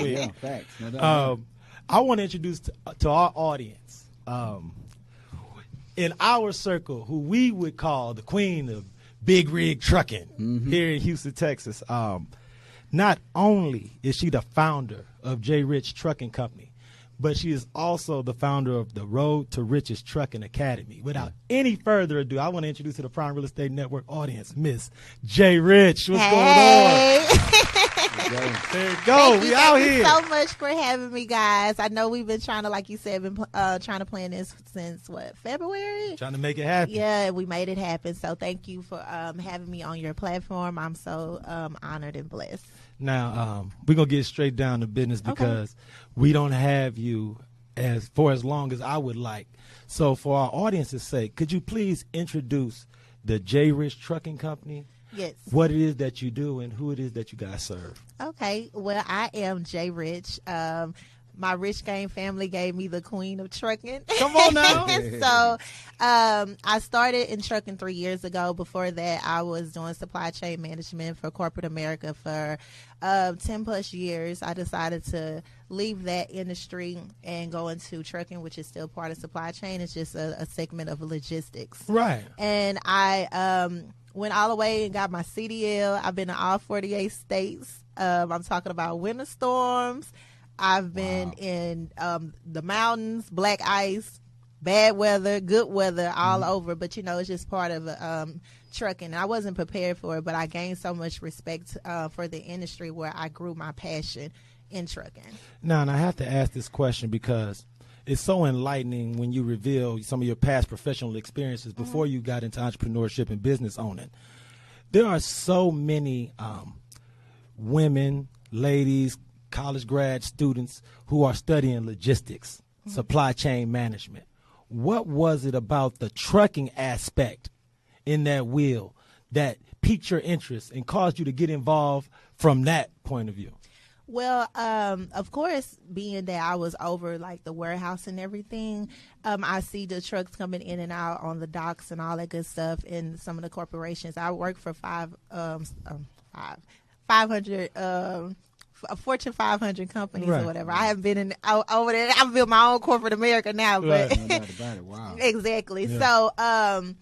week. Yeah, facts. No doubt. I want to introduce to our audience, in our circle, who we would call the queen of big rig trucking here in Houston, Texas. Not only is she the founder of J. Rich Trucking Company, but she is also the founder of the Road to Riches Trucking Academy. Without any further ado, I want to introduce to the Prime Real Estate Network audience, Miss J. Rich. What's going on? There you go. We out here. Thank you so much for having me, guys. I know we've been trying to, like you said, trying to plan this since, February? Trying to make it happen. Yeah, we made it happen. So thank you for having me on your platform. I'm so honored and blessed. Now, we're going to get straight down to business because we don't have you for as long as I would like. So for our audience's sake, could you please introduce the J. Rich Trucking Company? Yes. What it is that you do and who it is that you guys serve. Okay. Well, I am J. Rich. My Rich Gang family gave me the queen of trucking. Come on now. So I started in trucking 3 years ago. Before that, I was doing supply chain management for corporate America for 10 plus years. I decided to leave that industry and go into trucking, which is still part of supply chain. It's just a segment of logistics. Right. And I went all the way and got my CDL. I've been in all 48 states. I'm talking about winter storms. I've been in the mountains, black ice, bad weather, good weather, all over. But, it's just part of trucking. And I wasn't prepared for it, but I gained so much respect for the industry where I grew my passion in trucking. Now, and I have to ask this question because it's so enlightening when you reveal some of your past professional experiences before you got into entrepreneurship and business owning. There are so many women, ladies, college grad students who are studying logistics, supply chain management. What was it about the trucking aspect in that wheel that piqued your interest and caused you to get involved from that point of view? Well, of course, being that I was over like the warehouse and everything, I see the trucks coming in and out on the docks and all that good stuff in some of the corporations. I work for 500 Fortune 500 companies or whatever. I haven't been over there. I've built my own corporate America now, but Wow. Exactly. Yeah. So, I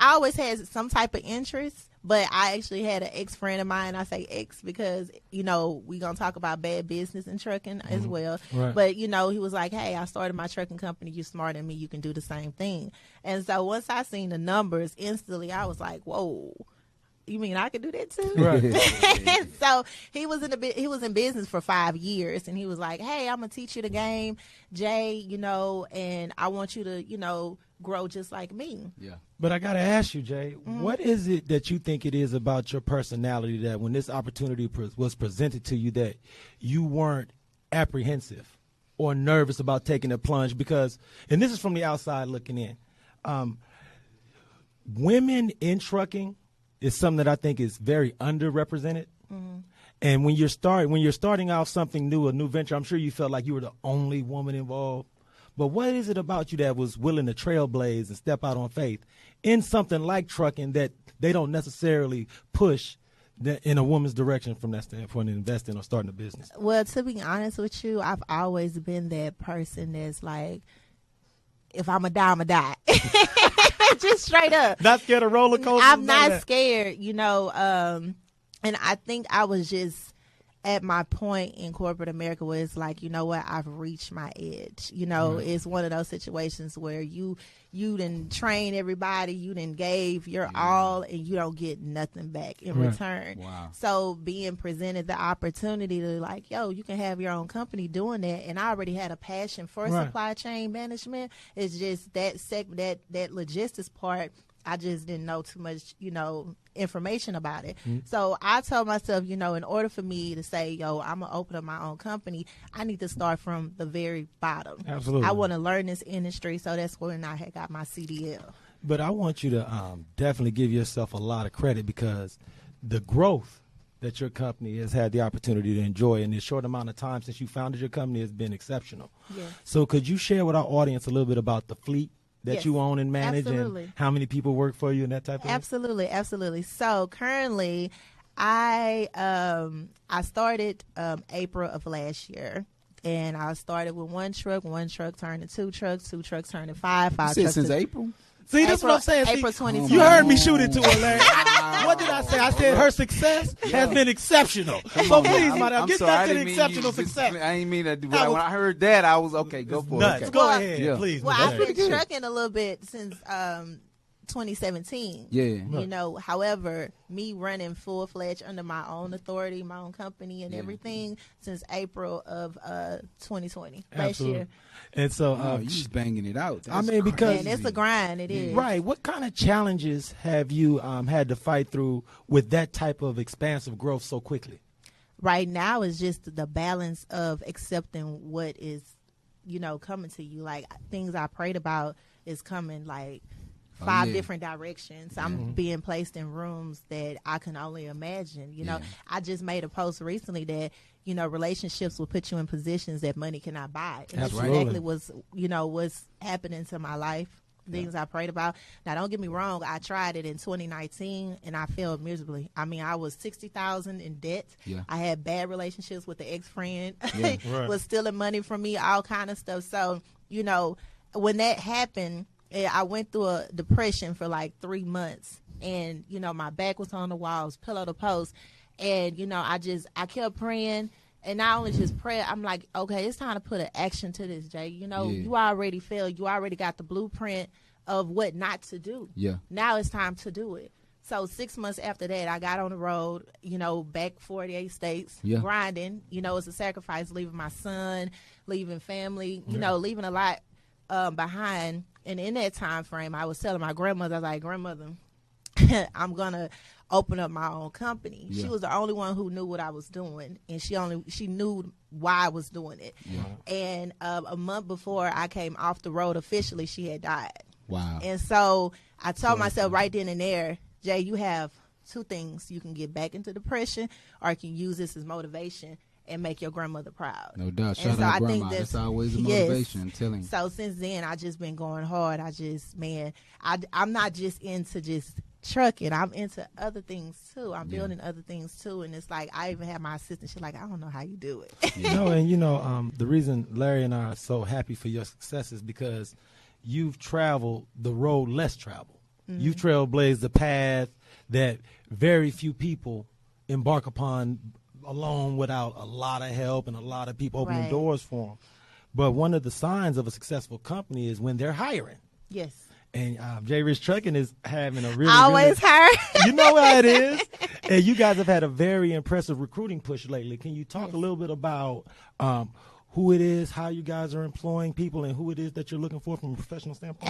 always had some type of interest, but I actually had an ex-friend of mine. I say ex because, we going to talk about bad business and trucking as well. Right. But, he was like, hey, I started my trucking company. You smarter than me. You can do the same thing. And so once I seen the numbers, instantly I was like, whoa. You mean I could do that too? Right. So he was in business for 5 years, and he was like, "Hey, I'm gonna teach you the game, Jay. And I want you to, grow just like me." Yeah. But I got to ask you, Jay, what is it that you think it is about your personality that when this opportunity was presented to you that you weren't apprehensive or nervous about taking a plunge? Because, and this is from the outside looking in, women in trucking is something that I think is very underrepresented. And when you're starting off something new, a new venture, I'm sure you felt like you were the only woman involved. But what is it about you that was willing to trailblaze and step out on faith in something like trucking that they don't necessarily push in a woman's direction from that standpoint, investing or starting a business? Well, to be honest with you, I've always been that person that's like, if I'm a die, I'm a die. Just straight up. Not scared of roller coasters? I'm not scared, and I think I was just at my point in corporate America where it's like, I've reached my edge. It's one of those situations where you done train everybody, you done gave your all, and you don't get nothing back in return. Wow. So being presented the opportunity to like, yo, you can have your own company doing that, and I already had a passion for supply chain management. It's just that logistics part, I just didn't know too much, information about it. So I told myself, in order for me to say, yo, I'm going to open up my own company, I need to start from the very bottom. Absolutely. I want to learn this industry. So that's when I had got my CDL. But I want you to definitely give yourself a lot of credit because the growth that your company has had the opportunity to enjoy in this short amount of time since you founded your company has been exceptional. Yes. So could you share with our audience a little bit about the fleet that you own and manage, absolutely, and how many people work for you and that type of thing? Absolutely. So currently I started April of last year. And I started with one truck turned to two trucks turned to five trucks. Since April? See, that's what I'm saying. See, April 2020. you heard me shoot it to her, Larry. What did I say? I said her success has been exceptional. So please, madam, get back to the exceptional success. I didn't mean that. When I heard that, I was okay. Go for nuts. it. Okay. Go ahead, please. Well, Larry. I've been trucking a little bit since 2017. Yeah. You know, however, me running full-fledged under my own authority, my own company and everything since April of 2020, last year. And so you just banging it out. I mean, because And it's a grind, it is. right. What kind of challenges have you had to fight through with that type of expansive growth so quickly? Right now is just the balance of accepting what is, you know, coming to you. Like things I prayed about is coming like five different directions. I'm being placed in rooms that I can only imagine. You know, I just made a post recently that, you know, relationships will put you in positions that money cannot buy. And that's exactly what's happening to my life. Things I prayed about. Now, don't get me wrong. I tried it in 2019 and I failed miserably. I mean, I was $60,000 in debt. Yeah. I had bad relationships with the ex-friend. Was stealing money from me, all kind of stuff. So, you know, when that happened, I went through a depression for like 3 months, and you know my back was on the walls, pillow to post, and you know I kept praying, and not only just pray, I'm like, okay, it's time to put an action to this, Jay. You know, you already failed, you already got the blueprint of what not to do. Yeah. Now it's time to do it. So 6 months after that, I got on the road, you know, back 48 states, grinding. You know, it's a sacrifice, leaving my son, leaving family, you know, leaving a lot behind. And in that time frame, I was telling my grandmother, I was like, grandmother, I'm going to open up my own company. She was the only one who knew what I was doing, and she knew why I was doing it. And a month before I came off the road officially, she had died. Wow. And so I told myself right then and there, Jay, you have two things. You can get back into depression, or you can use this as motivation and make your grandmother proud. No doubt. Shout out grandma. That's always a motivation. I'm telling you. So since then, I just been going hard. I'm not just into just trucking. I'm into other things too. I'm building other things too. And it's like, I even have my assistant. She's like, I don't know how you do it. The reason Larry and I are so happy for your success is because you've traveled the road less traveled. You've trailblazed the path that very few people embark upon alone without a lot of help and a lot of people opening doors for them. But one of the signs of a successful company is when they're hiring. Yes. And J. Rich Trucking is having a really hiring. You know how it is. And you guys have had a very impressive recruiting push lately. Can you talk a little bit about who it is, how you guys are employing people, and who it is that you're looking for from a professional standpoint?